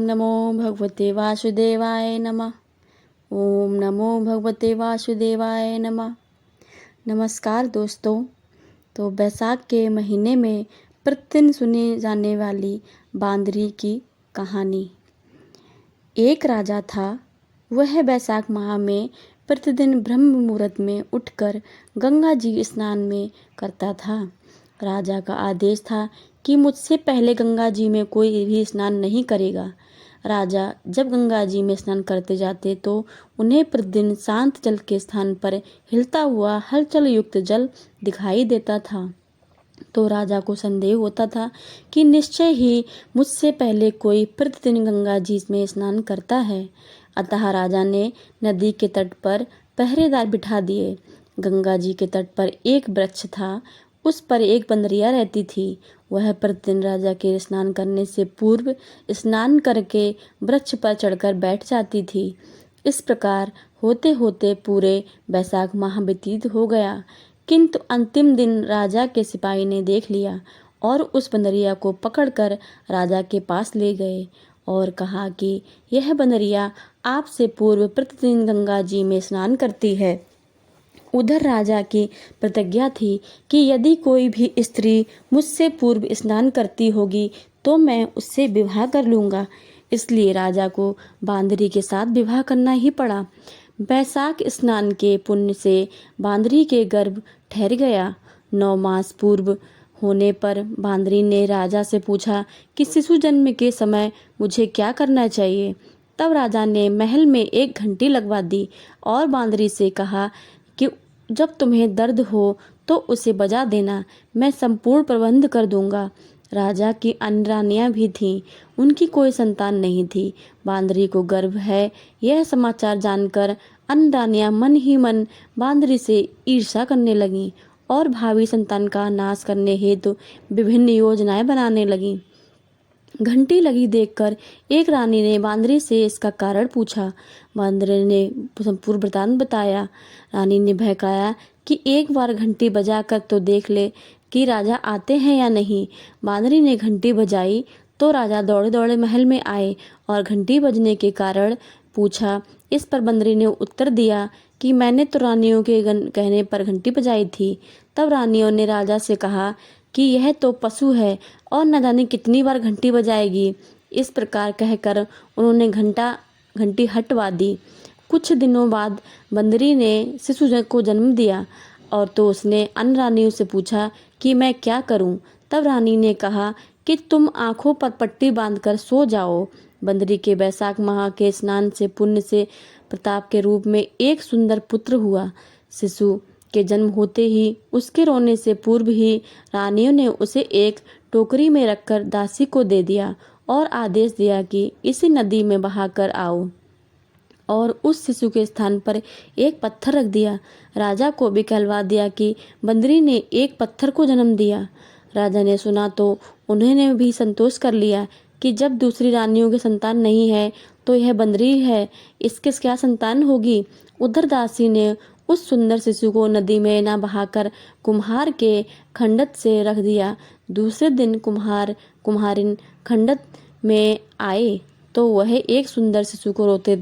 नमो भगवते वासुदेवाय नमः। ओम नमो भगवते वासुदेवाय नमः। नमस्कार दोस्तों। तो बैसाख के महीने में प्रतिदिन सुनी जाने वाली बांदरी की कहानी। एक राजा था। वह बैसाख माह में प्रतिदिन ब्रह्म मुहूर्त में उठकर गंगा जी स्नान में करता था। राजा का आदेश था कि मुझसे पहले गंगा जी में कोई भी स्नान नहीं करेगा। राजा जब गंगा जी में स्नान करते जाते तो उन्हें प्रतिदिन शांत जल के स्थान पर हिलता हुआ हलचल युक्त जल दिखाई देता था। तो राजा को संदेह होता था कि निश्चय ही मुझसे पहले कोई प्रतिदिन गंगा जी में स्नान करता है। अतः राजा ने नदी के तट पर पहरेदार बिठा दिए। गंगा जी के तट पर एक वृक्ष था। उस पर एक बंदरिया रहती थी। वह प्रतिदिन राजा के स्नान करने से पूर्व स्नान करके वृक्ष पर चढ़कर बैठ जाती थी। इस प्रकार होते होते पूरे बैसाख माह व्यतीत हो गया, किंतु अंतिम दिन राजा के सिपाही ने देख लिया और उस बंदरिया को पकड़कर राजा के पास ले गए और कहा कि यह बंदरिया आपसे पूर्व प्रतिदिन गंगा जी में स्नान करती है। उधर राजा की प्रतिज्ञा थी कि यदि कोई भी स्त्री मुझसे पूर्व स्नान करती होगी तो मैं उससे विवाह कर लूँगा। इसलिए राजा को बांदरी के साथ विवाह करना ही पड़ा। बैसाख स्नान के पुण्य से बांदरी के गर्भ ठहर गया। 9 मास पूर्व होने पर बांदरी ने राजा से पूछा कि शिशु जन्म के समय मुझे क्या करना चाहिए। तब राजा ने महल में एक घंटी लगवा दी और बांदरी से कहा कि जब तुम्हें दर्द हो तो उसे बजा देना, मैं संपूर्ण प्रबंध कर दूंगा। राजा की अन्य रानियां भी थीं। उनकी कोई संतान नहीं थी। बांदरी को गर्भ है यह समाचार जानकर अन्य रानियां मन ही मन बांदरी से ईर्ष्या करने लगीं और भावी संतान का नाश करने हेतु विभिन्न योजनाएं बनाने लगीं। घंटी लगी देखकर एक रानी ने बांदरी से इसका कारण पूछा। बांदरी ने संपूर्ण वृतांत बताया। रानी ने बहकाया कि एक बार घंटी बजाकर तो देख ले कि राजा आते हैं या नहीं। बांदरी ने घंटी बजाई तो राजा दौड़े दौड़े महल में आए और घंटी बजने के कारण पूछा। इस पर बंदरी ने उत्तर दिया कि मैंने तो रानियों के कहने पर घंटी बजाई थी। तब रानियों ने राजा से कहा कि यह तो पशु है और न जाने कितनी बार घंटी बजाएगी। इस प्रकार कहकर उन्होंने घंटी हटवा दी। कुछ दिनों बाद बंदरी ने शिशु को जन्म दिया और तो उसने अन्य रानियों से पूछा कि मैं क्या करूं। तब रानी ने कहा कि तुम आंखों पर पट्टी बांधकर सो जाओ। बंदरी के बैसाख माह के स्नान से पुण्य से प्रताप के रूप में एक सुंदर पुत्र हुआ। शिशु के जन्म होते ही उसके रोने से पूर्व ही रानियों ने उसे एक टोकरी में रखकर दासी को दे दिया और आदेश दिया कि इसे नदी में बहाकर आओ और उस शिशु के स्थान पर एक पत्थर रख दिया। राजा को भी कहलवा दिया कि बंदरी ने एक पत्थर को जन्म दिया। राजा ने सुना तो उन्होंने भी संतोष कर लिया कि जब दूसरी रानियों की संतान नहीं है तो यह बंदरी है, इसके क्या संतान होगी। उधर दासी ने उस सुंदर शिशु को नदी में न बहाकर कुम्हार के खंडत से रख दिया। दूसरे दिन कुम्हारिन खंडत में आए तो वह एक सुंदर शिशु को रोते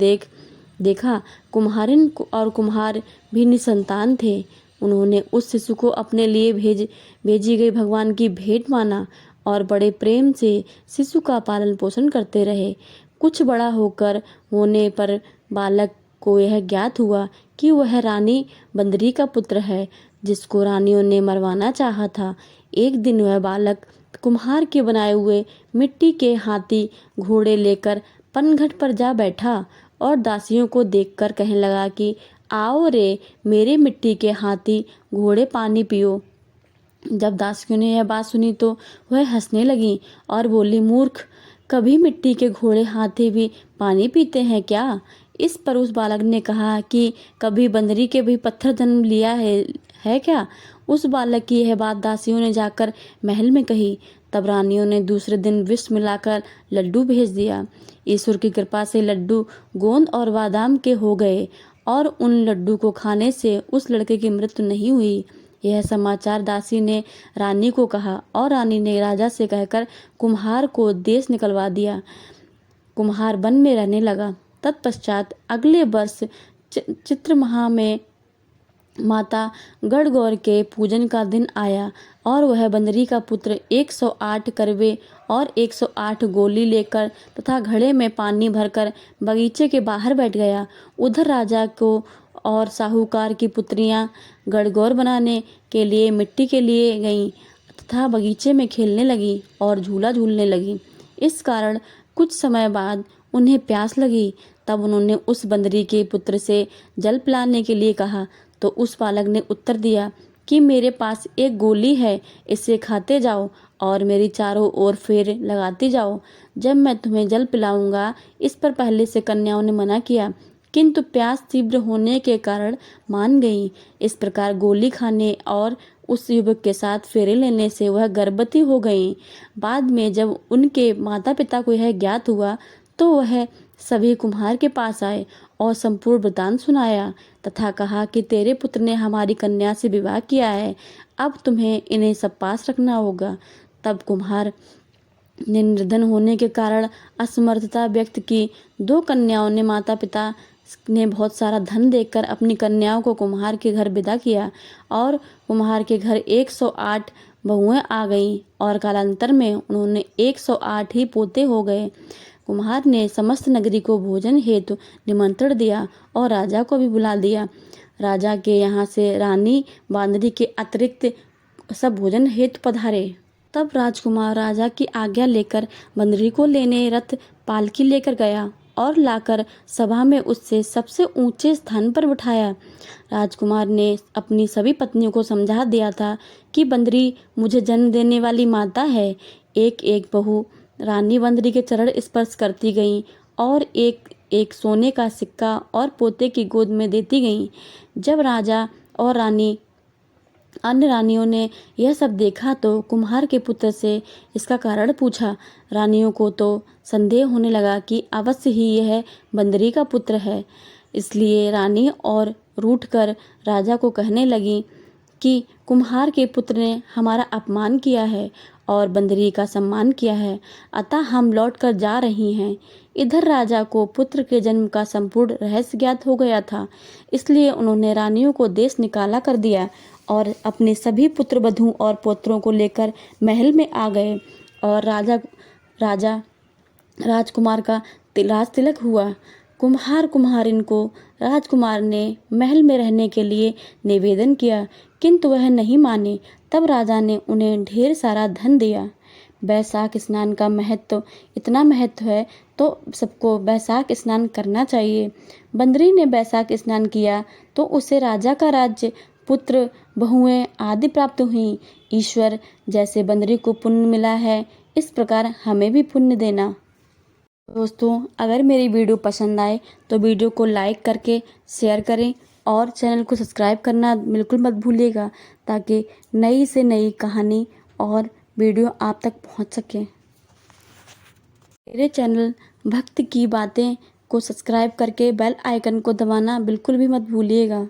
देखा। कुम्हारिन और कुम्हार भी निसंतान थे। उन्होंने उस शिशु को अपने लिए भेजी गई भगवान की भेंट माना और बड़े प्रेम से शिशु का पालन पोषण करते रहे। कुछ बड़ा होने पर बालक को यह ज्ञात हुआ कि वह रानी बंदरी का पुत्र है, जिसको रानियों ने मरवाना चाहा था। एक दिन वह बालक कुम्हार के बनाए हुए मिट्टी के हाथी घोड़े लेकर पनघट पर जा बैठा और दासियों को देखकर कहने लगा कि आओ रे मेरे मिट्टी के हाथी घोड़े पानी पियो। जब दासियों ने यह बात सुनी तो वह हंसने लगी और बोली, मूर्ख, कभी मिट्टी के घोड़े हाथी भी पानी पीते हैं क्या। इस पर उस बालक ने कहा कि कभी बंदरी के भी पत्थर जन्म लिया है क्या। उस बालक की यह बात दासियों ने जाकर महल में कही। तब रानियों ने दूसरे दिन विष मिलाकर लड्डू भेज दिया। ईश्वर की कृपा से लड्डू गोंद और बादाम के हो गए और उन लड्डू को खाने से उस लड़के की मृत्यु नहीं हुई। यह समाचार दासी ने रानी को कहा और रानी ने राजा से कहकर कुम्हार को देश निकलवा दिया। कुम्हार वन में रहने लगा। तत्पश्चात अगले वर्ष चित्र माह में माता गणगौर के पूजन का दिन आया और वह बंदरी का पुत्र 108 करवे और 108 गोली लेकर तथा घड़े में पानी भरकर बगीचे के बाहर बैठ गया। उधर राजा को और साहूकार की पुत्रियां गणगौर बनाने के लिए मिट्टी के लिए गईं तथा बगीचे में खेलने लगी और झूला झूलने लगी। इस कारण कुछ समय बाद उन्हें प्यास लगी। तब उन्होंने उस बंदरी के पुत्र से जल पिलाने के लिए कहा, तो उस बालक ने उत्तर दिया कि मेरे पास एक गोली है, इसे खाते जाओ और मेरी चारों ओर फेर लगाती जाओ, जब मैं तुम्हें जल पिलाऊंगा। इस पर पहले से कन्याओं ने मना किया, किंतु प्यास तीव्र होने के कारण मान गई। इस प्रकार गोली खाने और उस युवक के साथ फेरे लेने से वह गर्भवती हो गई। बाद में जब उनके माता पिता को यह ज्ञात हुआ तो वह सभी कुम्हार के पास आए और संपूर्ण वृतांत सुनाया तथा कहा कि तेरे पुत्र ने हमारी कन्या से विवाह किया है, अब तुम्हें इन्हें सब पास रखना होगा। तब कुम्हार ने निर्धन होने के कारण असमर्थता व्यक्त की। दो कन्याओं ने माता पिता ने बहुत सारा धन देकर अपनी कन्याओं को कुम्हार के घर विदा किया और कुम्हार के घर 108 बहुएं आ गईं और कालांतर में उन्होंने 108 ही पोते हो गए। कुम्हार ने समस्त नगरी को भोजन हेतु निमंत्रण दिया और राजा को भी बुला दिया। राजा के यहाँ से रानी बांदरी के अतिरिक्त सब भोजन हेतु पधारे। तब राजकुमार राजा की आज्ञा लेकर बंदरी को लेने रथ पालकी लेकर गया और लाकर सभा में उससे सबसे ऊंचे स्थान पर बिठाया। राजकुमार ने अपनी सभी पत्नियों को समझा दिया था कि बंदरी मुझे जन्म देने वाली माता है। एक एक बहू रानी बंदरी के चरण स्पर्श करती गईं और एक एक सोने का सिक्का और पोते की गोद में देती गईं। जब राजा और अन्य रानियों ने यह सब देखा तो कुम्हार के पुत्र से इसका कारण पूछा। रानियों को तो संदेह होने लगा कि अवश्य ही यह बंदरी का पुत्र है। इसलिए रानी और रूठकर राजा को कहने लगी कि कुम्हार के पुत्र ने हमारा अपमान किया है और बंदरी का सम्मान किया है, अतः हम लौट कर जा रही हैं। इधर राजा को पुत्र के जन्म का संपूर्ण रहस्य ज्ञात हो गया था, इसलिए उन्होंने रानियों को देश निकाला कर दिया और अपने सभी पुत्र वधू और पुत्रों को लेकर महल में आ गए और राजा राजकुमार का राज तिलक हुआ। कुम्हार कुम्हारिन को राजकुमार ने महल में रहने के लिए निवेदन किया, किंतु वह नहीं माने। तब राजा ने उन्हें ढेर सारा धन दिया। बैसाख स्नान का महत्व इतना महत्व है तो सबको बैसाख स्नान करना चाहिए। बंदरी ने बैसाख स्नान किया तो उसे राजा का राज्य, पुत्र, बहुएं आदि प्राप्त हुई। ईश्वर जैसे बंदरी को पुण्य मिला है, इस प्रकार हमें भी पुण्य देना। दोस्तों, अगर मेरी वीडियो पसंद आए तो वीडियो को लाइक करके शेयर करें और चैनल को सब्सक्राइब करना बिल्कुल मत भूलिएगा, ताकि नई से नई कहानी और वीडियो आप तक पहुंच सके। मेरे चैनल भक्त की बातें को सब्सक्राइब करके बेल आइकन को दबाना बिल्कुल भी मत भूलिएगा।